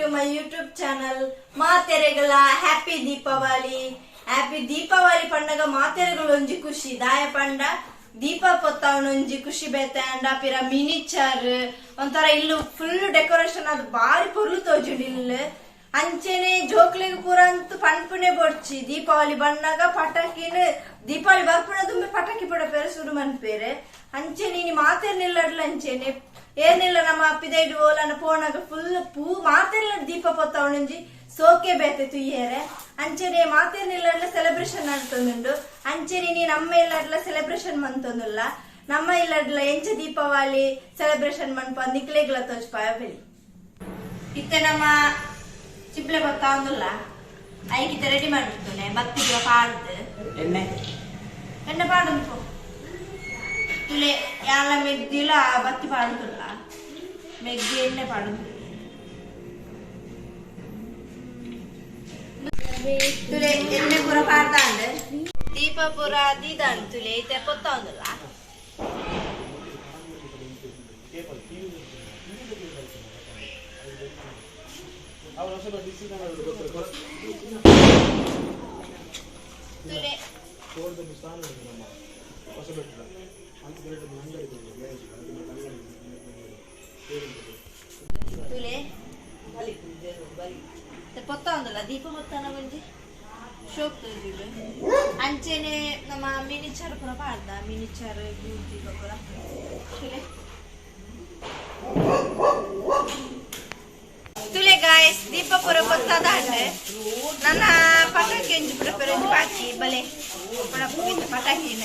to my YouTube channel. Materegala happy Deepavali pandaga materegala onji kushi daya panda ದೀಪ ಪೊತ್ತವನೊಂಜಿ ಖುಷಿ ಬೇತೆ ಅಂಡ ಪಿರ ಮಿನಿಚರ್ ಒಂಥರ ಇಲ್ಲು full decoration ಅದು ಬಾರಿ ಪೊರ್ಲು ತೋಜುಂಡು ಇಲ್ಲು ಅಂಚೆನೆ ಜೋಕ್ಲೆಗ್ ಪೂರ ಅಂತೂ ಪನ್ಪುನೆ ಬೊಡ್ಚಿ ದೀಪಾವಳಿ ಬಣ್ಣಾಗ ಪಟಾಕಿನ ದೀಪಾವಳಿ ಬರ್ಪುನ ತುಂಬೆ ಪಟಾಕಿ ಪಡ ಪೇರೆ ಶುರು ಮನ್ಪೇರೆ ಅಂಚೆನೆ ಇನಿ ಮಾತೇರ್ನಿಲ್ಲಡ್ಲ ಅಂಚೆನೆ ಏನಿಲ್ಲ ನಮ್ಮ ಅಪ್ಪಿದೈಡು ಓಲನ ಪೋಣಾಗ ಫುಲ್ ಪೂ ಮಾತೆಲ್ಲ ದೀಪ ಪೊತ್ತವನೊಂಜಿ ಸೋಕೆ ಬೇತೆ ತುಯ್ಯರೆ ಅಂಚೆನೆ ಮಾತೇರ್ನಿಲ್ಲಡ್ಲ ಸೆಲೆಬ್ರೇಷನ್ ಮಾಡ್ತೊಂದುಂಡು ಅಂಚೆನೆ ನೀ ನಮ್ಮ ಇಲ್ಲಡ್ಲ ಸೆಲೆಬ್ರೇಷನ್ ಮಂತೊಂದುಲ್ಲ ನಮ್ಮ ಇಲ್ಲಡ್ಲ ಎಂಚ ದೀಪಾವಳಿ ಸೆಲೆಬ್ರೇಷನ್ ಮನ್ಪ ನಿಕ್ಲೆಗ್ಲ ತೋಜ್ಪಾಯ ಬೆಳಿ ಇತ್ತೆ ನಮ್ಮ ಚಿಪ್ಲೆ ಬತ್ತಾಂದುಲ್ಲ ಐಕಿತ ರೆಡಿ ಮಾಡಿರ್ತೇನೆ ಬತ್ತಿಗೆ ಪಾಡ್ದು ಎಣ್ಣೆ ಪಾಡುಂಟು ತುಲೆ ಯಾಲ ಮೆಗ್ದಿಲ ಬತ್ತಿ ಪಾಡುದಿಲ್ಲ ಮೆಗ್ದಿ ಎಣ್ಣೆ ಪಾಡುದು ತುಲೆ ಎಣ್ಣೆ ಪೂರ ಪಾಡ್ದಾಂಡ್ ದೀಪ ಪೂರ ದೀದಾಂಡ್ ತುಲೆ ಐತೆ ಪೊತ್ತಾಂದುಲ್ಲ ತುಲೆ ಪೊತ್ತಾಂದುಲ್ಲ ದೀಪ ಪೊತ್ತಾನ ಬಂಜಿ ಶೋಕ್ ತೋಜಿಡು ಅಂಚೆನೆ ನಮ್ಮ ಮಿನಿಚರ್ ಪೂರ ಪಾಡ್ದ ಮಿನಿಚರ್ ದೀಪ ಪೂರ ತುಲೆ ತುಲೆ ಗಾಯ್ಸ್ ದೀಪ ಪೂರ ಪೊತ್ತಾದಾಂಡ್ ನನ್ನ ಪಟಾಕಿ ಒಂಜಿ ಪೂರ ಪೂರ ಬಾಕಿ ಬಲೆ ಪಟಾಕಿನ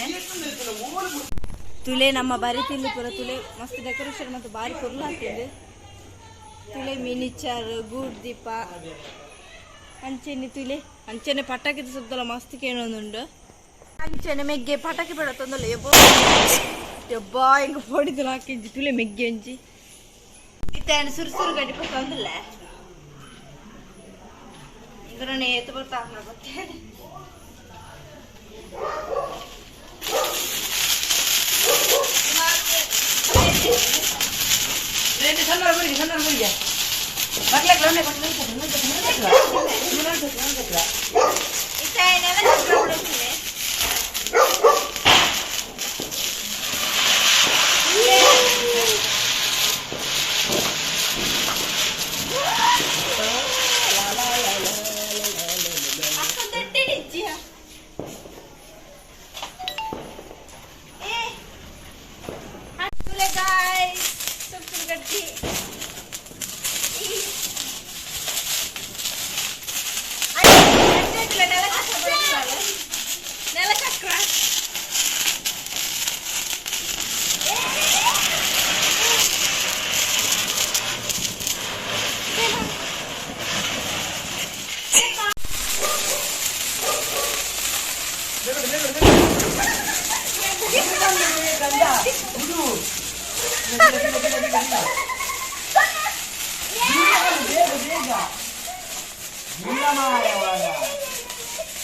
ತುಲೆ ನಮ್ಮ ಬರಿತಿಲ್ಲು ಪೂರ ತುಲೆ ಮಸ್ತ್ ಡೆಕೋರೇಷನ್ ಮತ್ತು ಬಾರಿ ಪೊರ್ಲು ಹಾಕಿದ್ದು ತುಲೆ ಮಿನಿಚರ್ ಗೂಡ್ ದೀಪ ಅಂಚೆನೆ ತುಲೆ ಅಂಚೆನೆ ಪಟಾಕಿದ ಸುದ್ದಲ ಮಸ್ತ್ ಕೇಳೋದುಂಡು ಅಂಚೆನೆ ಮೆಗ್ಗೆ ಪಟಾಕಿ ಬೇಡ ತೊಂದಲ್ಲ ಯಬ್ಬಾ ಹಿಂಗ ಪೊಡಿದಲ್ಲ ಹಾಕಿಂಜಿ ತುಲೆ ಮೆಗ್ಗೆ ಒಂಜಿ ಇತ್ತೇನು ಸುರು ಗಡ್ಡಿ ತೊಂದಲ್ಲ ಇದರನ್ನೇ ಎತ್ತು ಬರ್ತಾ ಬರ್ತೇನೆ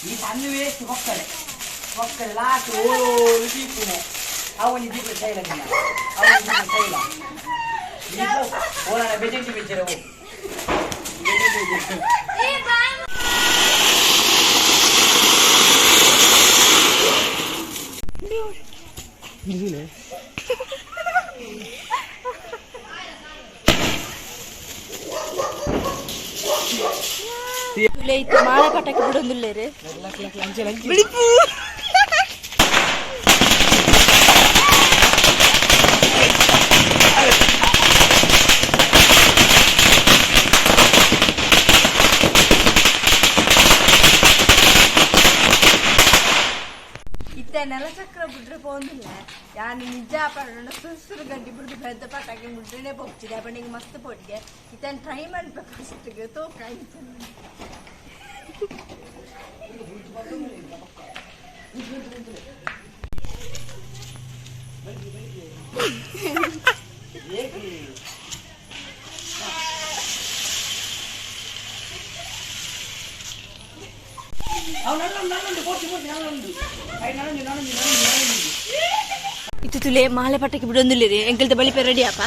ಈ ಸಣ್ಣ ವೇಸ್ಟ್ ಒಕ್ಕಡೆ ಲಾಸ್ಟ್ ದೀಪನೆ ಅವನಿ ದೀಪ ಶೈಲ ಅವನಿ ದೀಪ ಶೈಲ ದೀಪ ಓಲನ ಬೆಜೆಂಟಿ ಬಿಚ್ಚರೆ ತುಲೆ ಮಾಳೆ ಪಟಾಕಿ ಬಿಡೊಂದುಲ್ಲೇರು ಬಿಡಿಪು ಇತ್ತೆ ನೆಲ ಚಕ್ರ ಬಿಡ್ರೆ ಪೋಂದಿಲ್ಲ ಯಾನು ನಿಜ ಪಡ ಸುರು ಗಡ್ಡಿ ಬಿಡ್ದು ಪೆದ್ದ ಪಟಾಕಿ ಬಿಡ್ರೆ ಪೋಗ್ತಿದೆ ಅಪ್ಪ ನಿಂಗೆ ಮಸ್ತ್ ಪೊಟ್ಟಿಗೆ ಇತ್ತೇನು ಟ್ರೈ ಮಾಡ್ಬೇಕು ಅಷ್ಟಿಗೆ ತೋಕಾಯ್ತು itu tuh le malah pakai bidon dulu deh engkel tebali peredi apa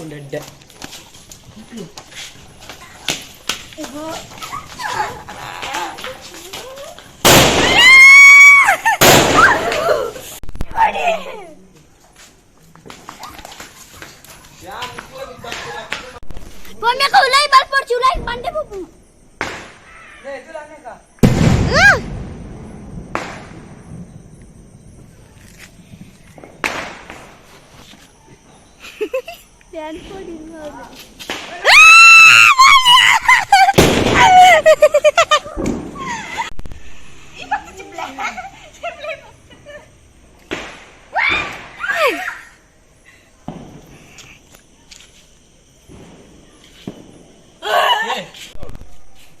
ಹಾಕೊಂಡು ಎಡ್ಡೆ Pokoknya kau ulai balpor culai pandai bubu. Dan kau di mana?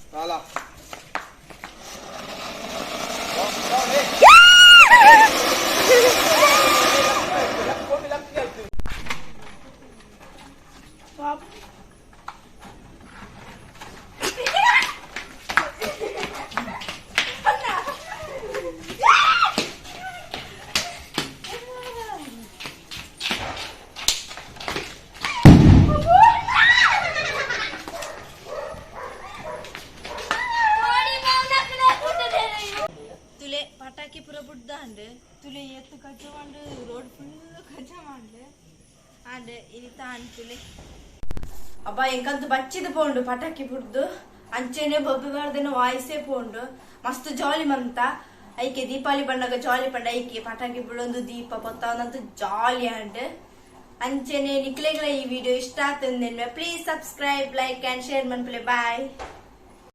Salah. ತುಲೆ ಪಟಾಕಿ ಪೂರ ಬುಡ್ದ ಅಂಡ್ ತುಲೆ ಎತ್ತು ಕಜ್ಜ ಮಾಡು ರೋಡ್ ಫುಲ್ ಕಜ್ಜ ಮಾಡು ಅಂಡ್ ಇನಿತ ಅಂತುಲೆ ಅಬ್ಬ ಎಂಕಂತೂ ಬಚ್ಚಿದ ಪೋಂಡು ಪಟಾಕಿ ಬುಡ್ದು ಅಂಚೆನೆ ಬೊಬ್ಬೆ ಬಾರ್ದೇನೋ ವಾಯ್ಸೇ ಪೋಂಡು ಮಸ್ತ್ ಜಾಲಿ ಮಂತ ಐಕೆ ದೀಪಾವಳಿ ಬಂದಾಗ ಜಾಲಿ ಪಂಡ ಐಕೆ ಪಟಾಕಿ ಬಿಡೊಂದು ದೀಪ ಪೊತ್ತವಂತೂ ಜಾಲಿ ಅಂಡ್ ಅಂಚೆನೆ ನಿಕ್ಲೆಗಳ ಈ ವಿಡಿಯೋ ಇಷ್ಟ ಆತಂದೇನ್ವೆ please subscribe like and share ಮನ್ಪಲೆ ಬಾಯ್